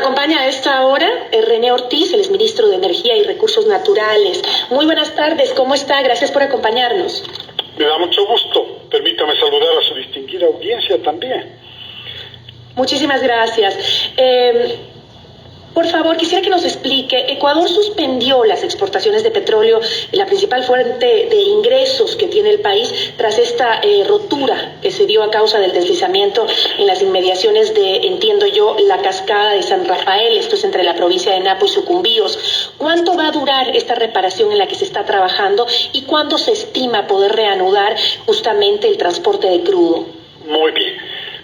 acompaña a esta hora René Ortiz, el exministro de Energía y Recursos Naturales. Muy buenas tardes, ¿cómo está? Gracias por acompañarnos. Me da mucho gusto. Permítame saludar a su distinguida audiencia también. Muchísimas gracias. Por favor, quisiera que nos explique, Ecuador suspendió las exportaciones de petróleo, la principal fuente de ingresos que tiene el país, tras esta rotura que se dio a causa del deslizamiento en las inmediaciones de, entiendo yo, la cascada de San Rafael, esto es entre la provincia de Napo y Sucumbíos. ¿Cuánto va a durar esta reparación en la que se está trabajando y cuándo se estima poder reanudar justamente el transporte de crudo? Muy bien.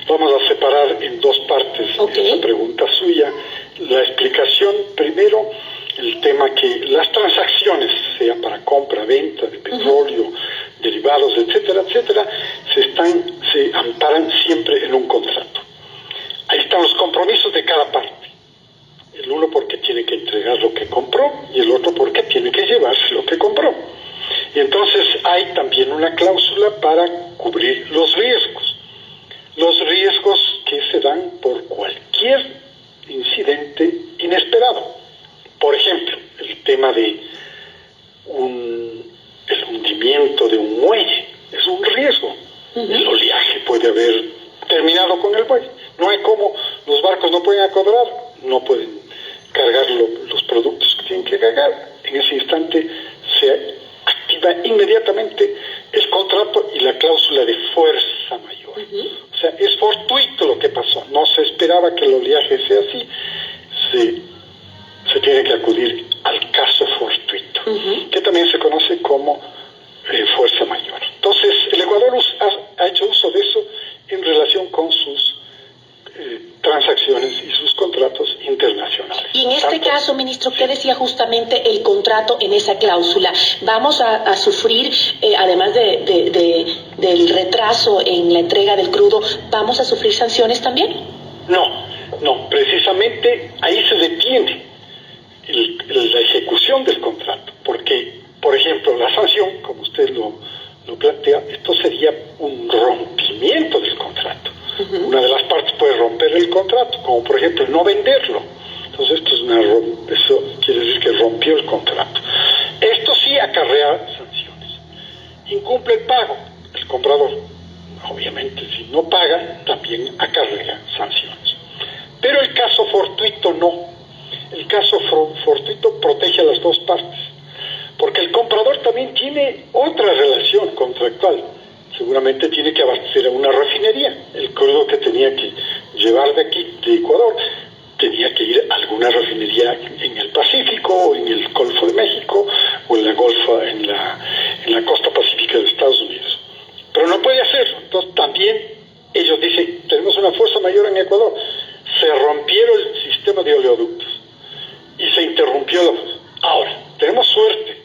Vamos a separar en dos partes esta pregunta suya. La explicación, primero, el tema que las transacciones, sea para compra, venta de petróleo, derivados, etcétera, etcétera, se amparan siempre en un contrato. Ahí están los compromisos de cada parte. El uno porque tiene que entregar lo que compró y el otro porque tiene que llevarse lo que compró. Y entonces hay también una cláusula para cubrir los riesgos. Los riesgos que se dan por cualquier incidente inesperado. Por ejemplo, el tema de el hundimiento de un muelle es un riesgo. El oleaje puede haber terminado con el muelle. No hay cómo, los barcos no pueden acodar, no pueden cargar los productos que tienen que cargar. En ese instante se activa inmediatamente el contrato y la cláusula de fuerza mayor. O sea, es fortuito lo que pasó. No se esperaba que el oleaje sea así. Se tiene que acudir al caso fortuito, que también se conoce como fuerza mayor. Entonces, el Ecuador ha hecho uso de eso en relación con sus transacciones y sus contratos internacionales. Y en este caso, ministro, ¿qué decía justamente el contrato en esa cláusula? ¿Vamos a sufrir, además del retraso en la entrega del crudo, vamos a sufrir sanciones también? No, precisamente ahí se detiene la ejecución del contrato, porque, por ejemplo, la sanción, como usted lo plantea, esto sería un rompimiento del contrato. Una de las partes puede romper el contrato, como por ejemplo no venderlo. Entonces eso quiere decir que rompió el contrato. Esto sí acarrea sanciones. Incumple el pago, el comprador. Obviamente, si no paga, también acarrea sanciones. Pero el caso fortuito no. El caso fortuito protege a las dos partes, porque el comprador también tiene otra relación contractual. Seguramente tiene que abastecer a una refinería. El crudo que tenía que llevar de aquí, de Ecuador, tenía que ir a alguna refinería en el Pacífico, o en el Golfo de México, o en la costa pacífica de Estados Unidos. Pero no puede hacerlo. Entonces también ellos dicen, tenemos una fuerza mayor en Ecuador. Se rompieron el sistema de oleoductos y se interrumpió. Ahora, tenemos suerte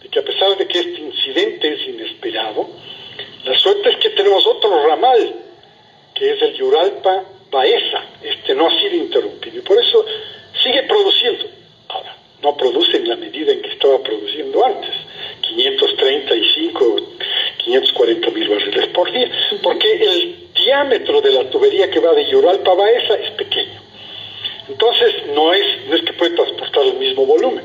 de que a pesar de que este incidente es inesperado, la suerte es que tenemos otro ramal, que es el Yuralpa-Baeza. Este no ha sido interrumpido y por eso sigue produciendo. Ahora, no produce en la medida en que estaba produciendo antes, 535, 540 mil barriles por día, porque el diámetro de la tubería que va de Yuralpa a Baeza es pequeño. Entonces, no es que puede transportar el mismo volumen.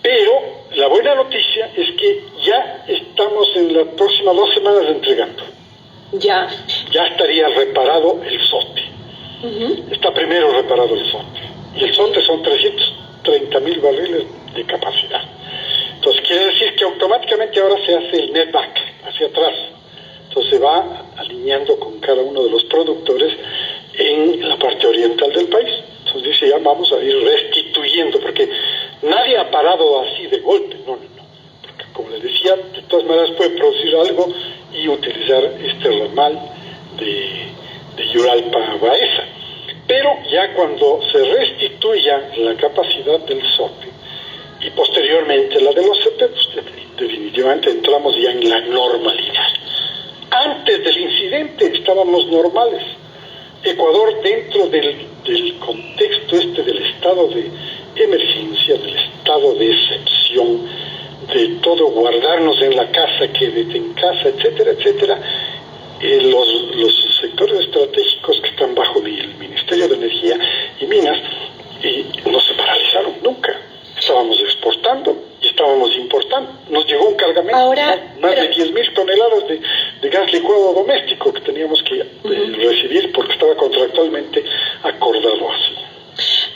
Pero la buena noticia es que ya estamos en las próximas 2 semanas entregando. Ya estaría reparado el SOTE. Está primero reparado el SOTE. Y el SOTE son 330 mil barriles de capacidad. Entonces quiere decir que automáticamente ahora se hace el netback hacia atrás. Entonces se va alineando con cada uno de los productores en la parte oriental del país. Entonces dice, ya vamos a ir restituyendo, porque nadie ha parado así de golpe. No. Porque como les decía, de todas maneras puede producir algo y utilizar este ramal de Yuralpa a Baeza. Pero ya cuando se restituya la capacidad del SOTE y posteriormente la de los CP, pues definitivamente entramos ya en la normalidad. Antes del incidente estábamos normales. Ecuador, dentro del contexto del estado de emergencia, del estado de excepción, de todo guardarnos en la casa, quédate en casa, etcétera, etcétera, los sectores estratégicos que están bajo el Ministerio de Energía y Minas cargamento. Más de 10.000 toneladas de gas licuado doméstico que teníamos que recibir porque estaba contractualmente acordado así.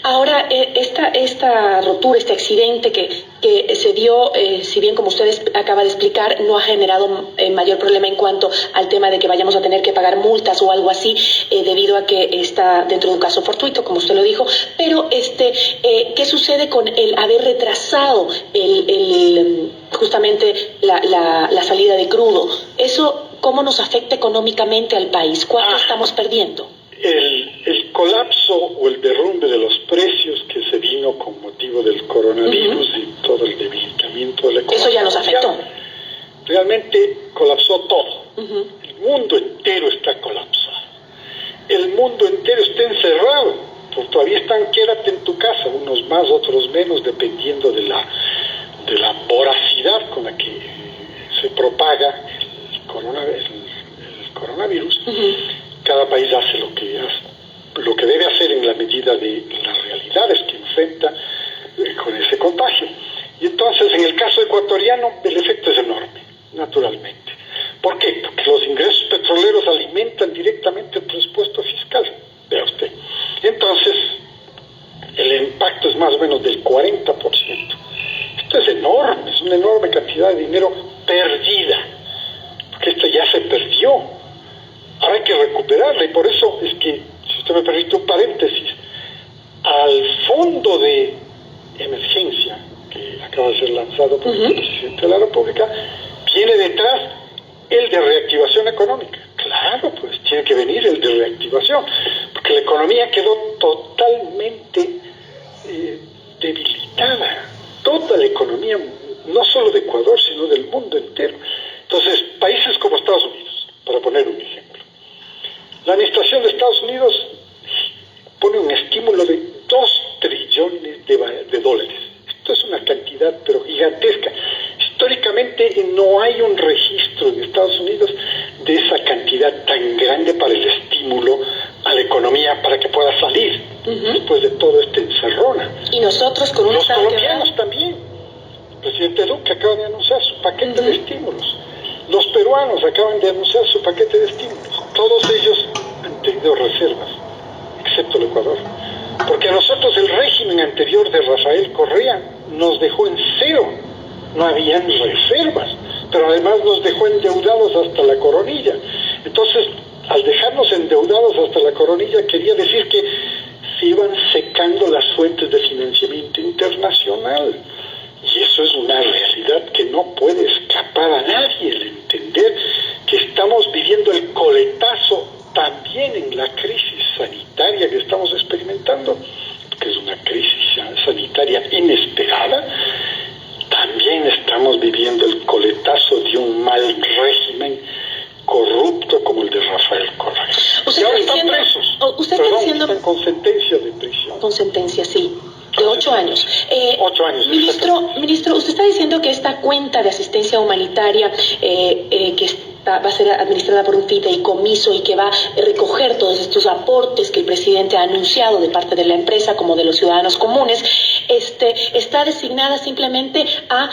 Ahora, esta rotura, este accidente que se dio, si bien como ustedes acaba de explicar, no ha generado mayor problema en cuanto al tema de que vayamos a tener que pagar multas o algo así, debido a que está dentro de un caso fortuito, como usted lo dijo, pero ¿qué sucede con el haber retrasado justamente la salida de crudo? ¿Eso cómo nos afecta económicamente al país? ¿Cuánto estamos perdiendo? El colapso o el derrumbe de los precios que se vino con motivo del coronavirus y todo el debilitamiento de la economía. Eso ya nos afectó. Realmente colapsó todo. El mundo entero está colapsado. El mundo entero está encerrado. Porque todavía están, quédate en tu casa, unos más, otros menos, dependiendo de la voracidad con la que se propaga el coronavirus. Cada país hace lo que debe hacer en la medida de las realidades que enfrenta con ese contagio. Y entonces, en el caso ecuatoriano, el efecto es enorme, naturalmente. ¿Por qué? Porque los ingresos petroleros alimentan directamente el presupuesto fiscal. Vea usted. Entonces, el impacto es más o menos del 40%. Esto es enorme, es una enorme cantidad de dinero perdida. Porque esto ya se perdió. Ahora hay que recuperarla, y por eso es que, si usted me permite un paréntesis, al fondo de emergencia que acaba de ser lanzado por el presidente de la República, viene detrás el de reactivación económica. Claro, pues tiene que venir el de reactivación, porque la economía quedó totalmente debilitada. Toda la economía, no solo de Ecuador, sino del mundo entero. Entonces, países como Estados Unidos, para poner un ejemplo. La administración de Estados Unidos pone un estímulo de 2 trillones de dólares. Esto es una cantidad, pero gigantesca. Históricamente no hay un registro en Estados Unidos de esa cantidad tan grande para el estímulo a la economía para que pueda salir después de todo este encerrona. Y nosotros con los colombianos también. El presidente Duque acaba de anunciar su paquete de estímulos. Los peruanos acaban de anunciar su paquete de estímulos. Todos ellos han tenido reservas, excepto el Ecuador. Porque a nosotros el régimen anterior de Rafael Correa nos dejó en cero. No habían reservas, pero además nos dejó endeudados hasta la coronilla. Entonces, al dejarnos endeudados hasta la coronilla, quería decir que se iban secando las fuentes de financiamiento internacional. Y eso es una realidad que no puede escapar a nadie, el entender que estamos viviendo el coletazo también en la crisis sanitaria que estamos experimentando, que es una crisis sanitaria inesperada. También estamos viviendo el coletazo de un mal régimen corrupto como el de Rafael Correa. Y ahora están presos. Están con sentencia de prisión. Con sentencia, sí. De 8 años. 8 años. Ministro, usted está diciendo que esta cuenta de asistencia humanitaria que va a ser administrada por un fideicomiso y que va a recoger todos estos aportes que el presidente ha anunciado de parte de la empresa como de los ciudadanos comunes, está designada simplemente a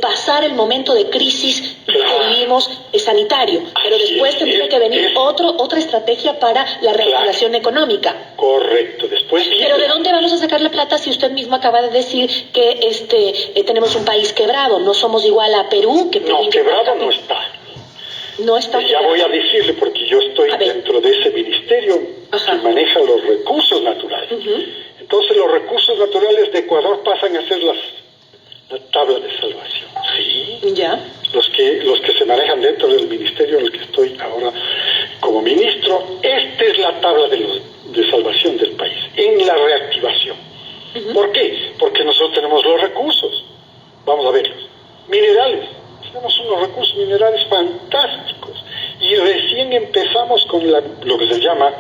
pasar el momento de crisis que vivimos sanitario, pero después tendría que venir otra estrategia para la reactivación económica. Correcto, después viene. Pero ¿de dónde vamos a sacar la plata si usted mismo acaba de decir que tenemos un país quebrado? No somos igual a Perú, que no, quebrado no está. No está ya voy a decirle, porque yo estoy dentro de ese ministerio que maneja los recursos naturales. Entonces los recursos naturales de Ecuador pasan a ser la tabla de salvación. Sí. Ya. Los que se manejan dentro del ministerio en el que estoy ahora como ministro, esta es la tabla de salvación del país, en la reactivación. ¿Por qué? Porque nosotros tenemos los recursos. Vamos a verlos. Minerales. Tenemos unos recursos minerales fantásticos y recién empezamos con lo que se llama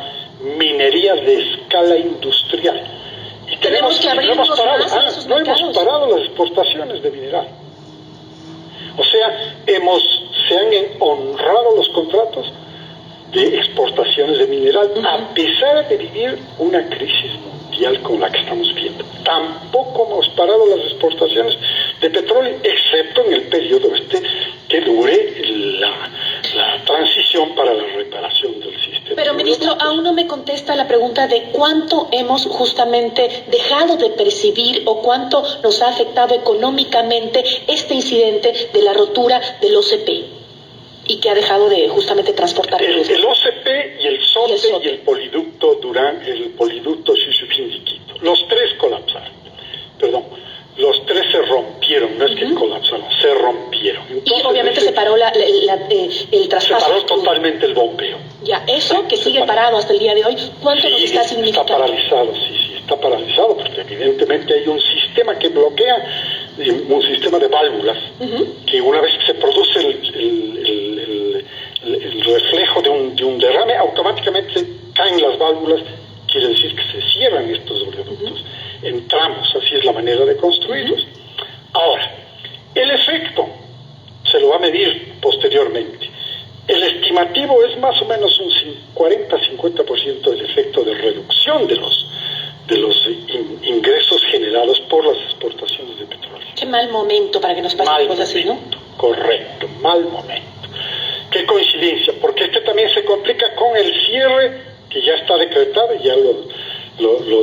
minería de escala industrial. Y tenemos que abrirnos más no hemos parado las exportaciones de mineral. O sea, se han honrado los contratos de exportaciones de mineral a pesar de vivir una crisis mundial como la que estamos viendo. Tampoco hemos parado las exportaciones de petróleo, excepto en el periodo que dure la transición para la reparación del sistema. Pero, ministro, aún no me contesta la pregunta de cuánto hemos justamente dejado de percibir o cuánto nos ha afectado económicamente este incidente de la rotura del OCP y que ha dejado de justamente transportar el OCP y el SOTE y el poliducto el poliducto Xushuquín-Quito. Los tres colapsaron. Perdón. Los tres se rompieron, no es que colapsaron, se rompieron. Entonces, y obviamente se paró el traspaso. Se paró totalmente el bombeo. Ya, eso que sigue parado hasta el día de hoy, ¿cuánto nos está significando? Está paralizado, sí, está paralizado, porque evidentemente hay un sistema que bloquea, un sistema de válvulas, que una vez que se produce el reflejo de un derrame, automáticamente caen las válvulas, quiere decir que se cierran estos oleoductos en tramos, así es la manera de construirlos. Ahora, el efecto se lo va a medir posteriormente. El estimativo es más o menos un 40-50% del efecto de reducción de los ingresos generados por las exportaciones de petróleo. Qué mal momento para que nos pasen cosas así, ¿no? Correcto, mal momento. Qué coincidencia, porque también se complica con el cierre que ya está decretado, y ya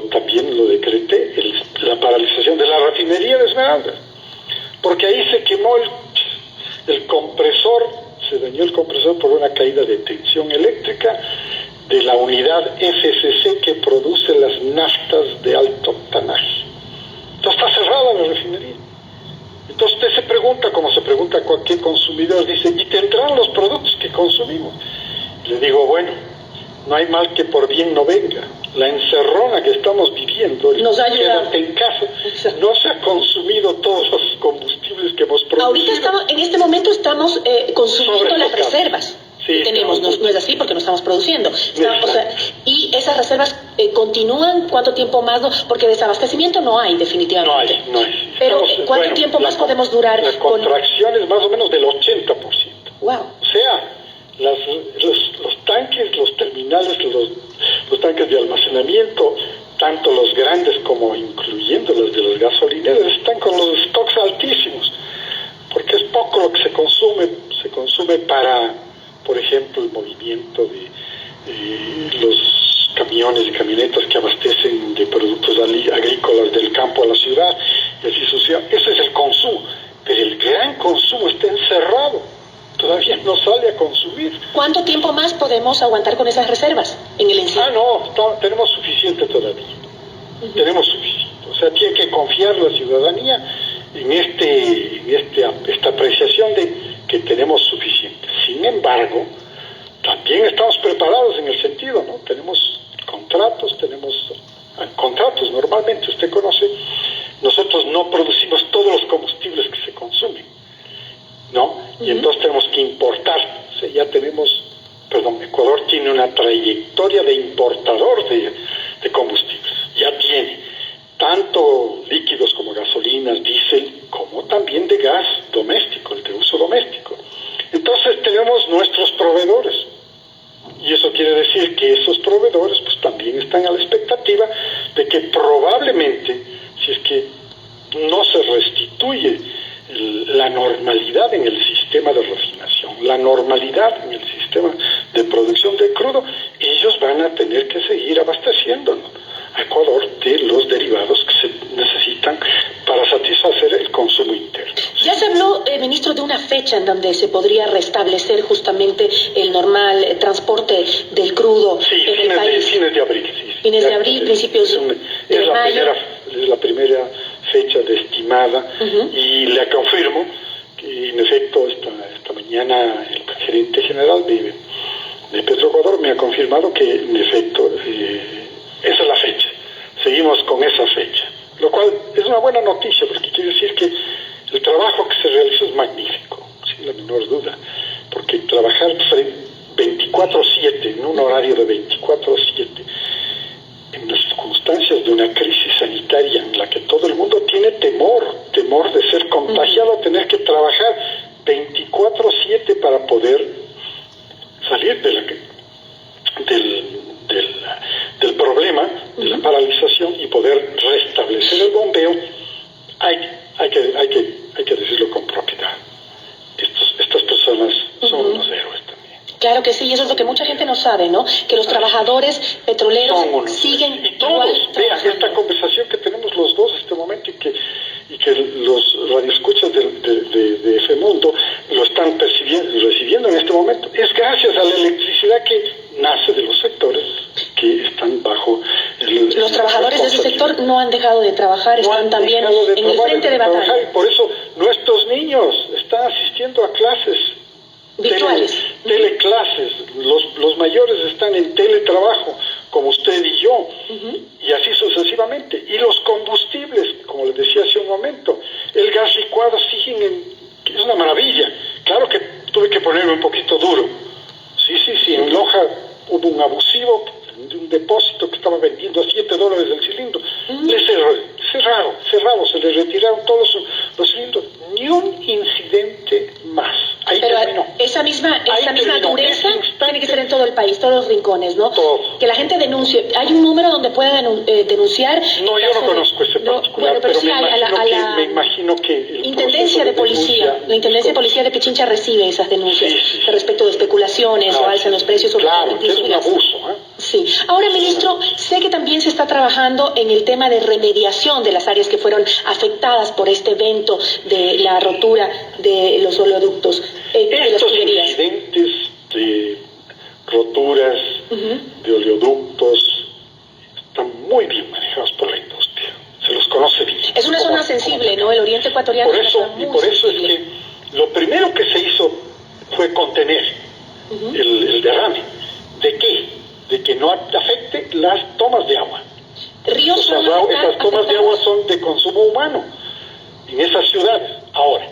también lo decreté, la paralización de la refinería de Esmeraldas, porque ahí se quemó el compresor, se dañó el compresor por una caída de tensión eléctrica de la unidad FCC que produce las naftas de alto octanaje. Entonces está cerrada la refinería. Entonces usted se pregunta, como se pregunta a cualquier consumidor, dice, ¿y tendrán los productos que consumimos? Le digo, bueno, no hay mal que por bien no venga. La encerrona que estamos viviendo, nos ha ayudado. Quédate en casa, no se ha consumido todos los combustibles que hemos producido. Ahorita en este momento estamos consumiendo las reservas. Sí, tenemos, no es así porque no estamos produciendo. Y esas reservas continúan, ¿cuánto tiempo más? Porque desabastecimiento no hay, definitivamente. No hay. Pero ¿cuánto tiempo más podemos durar? La contracción es más o menos del 80%. Wow. O sea, los tanques, los terminales, los tanques de almacenamiento, tanto los grandes como incluyendo los de las gasolineras, están con los stocks altísimos, porque es poco lo que se consume para, por ejemplo, el movimiento de los camiones y camionetas que abastecen de productos agrícolas del campo a la ciudad, y así sucesivamente. Ese es el consumo, pero el gran consumo está encerrado, todavía no sale a consumir. ¿Cuánto tiempo más podemos aguantar con esas reservas en el encierro? Tenemos suficiente todavía. Tenemos suficiente. O sea, tiene que confiar la ciudadanía en esta apreciación de que tenemos suficiente. Sin embargo, también estamos preparados en el sentido, ¿no? Tenemos contratos normalmente, usted conoce, nosotros no producimos todos los combustibles que se consumen, ¿no? Y entonces tenemos que importar. O sea, Ecuador tiene una trayectoria de importador de combustibles. Ya tiene tanto líquidos como gasolinas, diésel, como también de gas doméstico, el de uso doméstico. Entonces tenemos nuestros proveedores. Y eso quiere decir que esos proveedores pues también están a la expectativa de que probablemente, si es que no se restituye la normalidad en el sistema de refinación, la normalidad en el sistema de producción de crudo, ellos van a tener que seguir abasteciéndonos a Ecuador de los derivados que se necesitan para satisfacer el consumo interno. Ya se habló, ministro, de una fecha en donde se podría restablecer justamente el normal transporte del crudo en el país. Fines de abril. Fines de abril, principios de mayo. Es la primera fecha estimada, y le confirmo que en efecto esta mañana el gerente general de Petroecuador me ha confirmado que en efecto esa es la fecha. Seguimos con esa fecha, lo cual es una buena noticia, porque quiere decir que el trabajo que se realizó es magnífico, sin la menor duda, porque trabajar 24/7, en un horario de 24/7, en las circunstancias de una crisis sanitaria en la que todo el mundo tiene temor de ser contagiado, tener que trabajar 24/7 para poder salir del problema, de la paralización, y poder restablecer el bombeo, hay Claro que sí, y eso es lo que mucha gente no sabe, ¿no? Que los trabajadores petroleros siguen y todos, vean, esta conversación que tenemos los dos en este momento y que los radioescuchas de FEMundo lo están recibiendo en este momento, es gracias a la electricidad que nace de los sectores que están bajo los trabajadores de ese sector no han dejado de trabajar, están también en el frente de batalla. Y por eso nuestros niños están asistiendo a clases virtuales, teleclases, los mayores están en teletrabajo, como usted y yo, y así sucesivamente. Y los combustibles, como les decía hace un momento, el gas licuado es una maravilla. Claro que tuve que ponerme un poquito duro. Sí, en Loja hubo un abusivo de un depósito que estaba vendiendo a $7 el cilindro. Le cerrado, se le retiraron todos los cilindros. Ni un incidente más. Ahí pero terminó. Esa misma dureza tiene que ser en todo el país, todos los rincones, ¿no? Todo. Que la gente denuncie. ¿Hay un número donde pueda denunciar? No, yo no conozco ese particular, pero sí me imagino que el Intendencia de Policía, la Intendencia de Policía de Pichincha recibe esas denuncias respecto de especulaciones o alza en los precios. Claro, que es un abuso, ¿eh? Sí. Ahora, ministro, sé que también se está trabajando en el tema de remediación de las áreas que fueron afectadas por este evento de la rotura de los oleoductos. Estos incidentes de roturas de oleoductos están muy bien manejados por la industria. Se los conoce bien. Es una zona sensible, ¿no? El oriente ecuatoriano por eso es que lo primero que se hizo fue contener el derrame. ¿De qué? De que no afecte las tomas de agua. Esas tomas de agua son de consumo humano en esas ciudades. Ahora,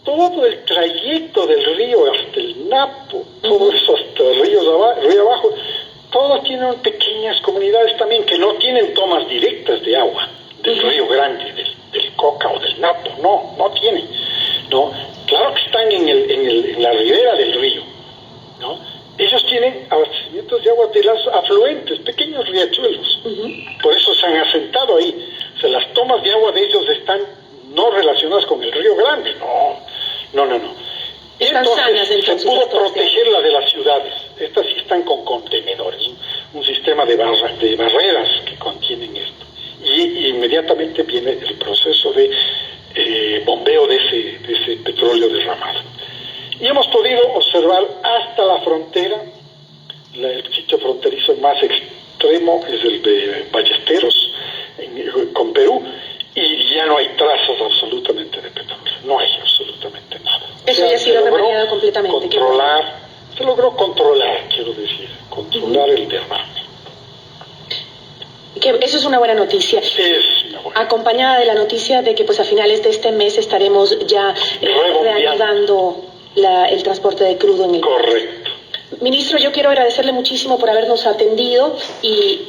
todo el trayecto del río hasta el Napo, todo eso hasta el río abajo, todos tienen pequeñas comunidades también que no tienen tomas directas de agua del río Grande, del Coca o del Napo, no tienen, ¿no? Claro que están en la ribera del río, ¿no? Ellos tienen abastecimientos de agua de las afluentes, pequeños riachuelos, por eso se han asentado ahí. O sea, las tomas de agua de ellos están no relacionadas con el río Grande, no. Entonces, se pudo proteger la de las ciudades. Estas sí están con contenedores, un sistema de barreras que contienen esto. Y inmediatamente viene el proceso de bombeo de ese petróleo derramado. Y hemos podido observar hasta la frontera, el sitio fronterizo más extremo es el de Ballesteros, con Perú, y ya no hay trazas absolutamente de petróleo, no hay absolutamente nada. Eso ya ha sido remediado completamente. Se logró controlar el derrame. Eso es una buena noticia. Acompañada de la noticia de que pues a finales de este mes estaremos ya reanudando el transporte de crudo en el país. Correcto. Ministro, yo quiero agradecerle muchísimo por habernos atendido y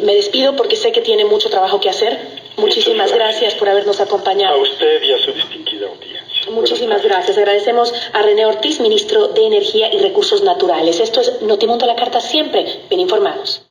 me despido porque sé que tiene mucho trabajo que hacer. Muchísimas gracias por habernos acompañado. A usted y a su distinguida audiencia. Muchísimas gracias. Agradecemos a René Ortiz, ministro de Energía y Recursos Naturales. Esto es Notimundo, la carta, siempre bien informados.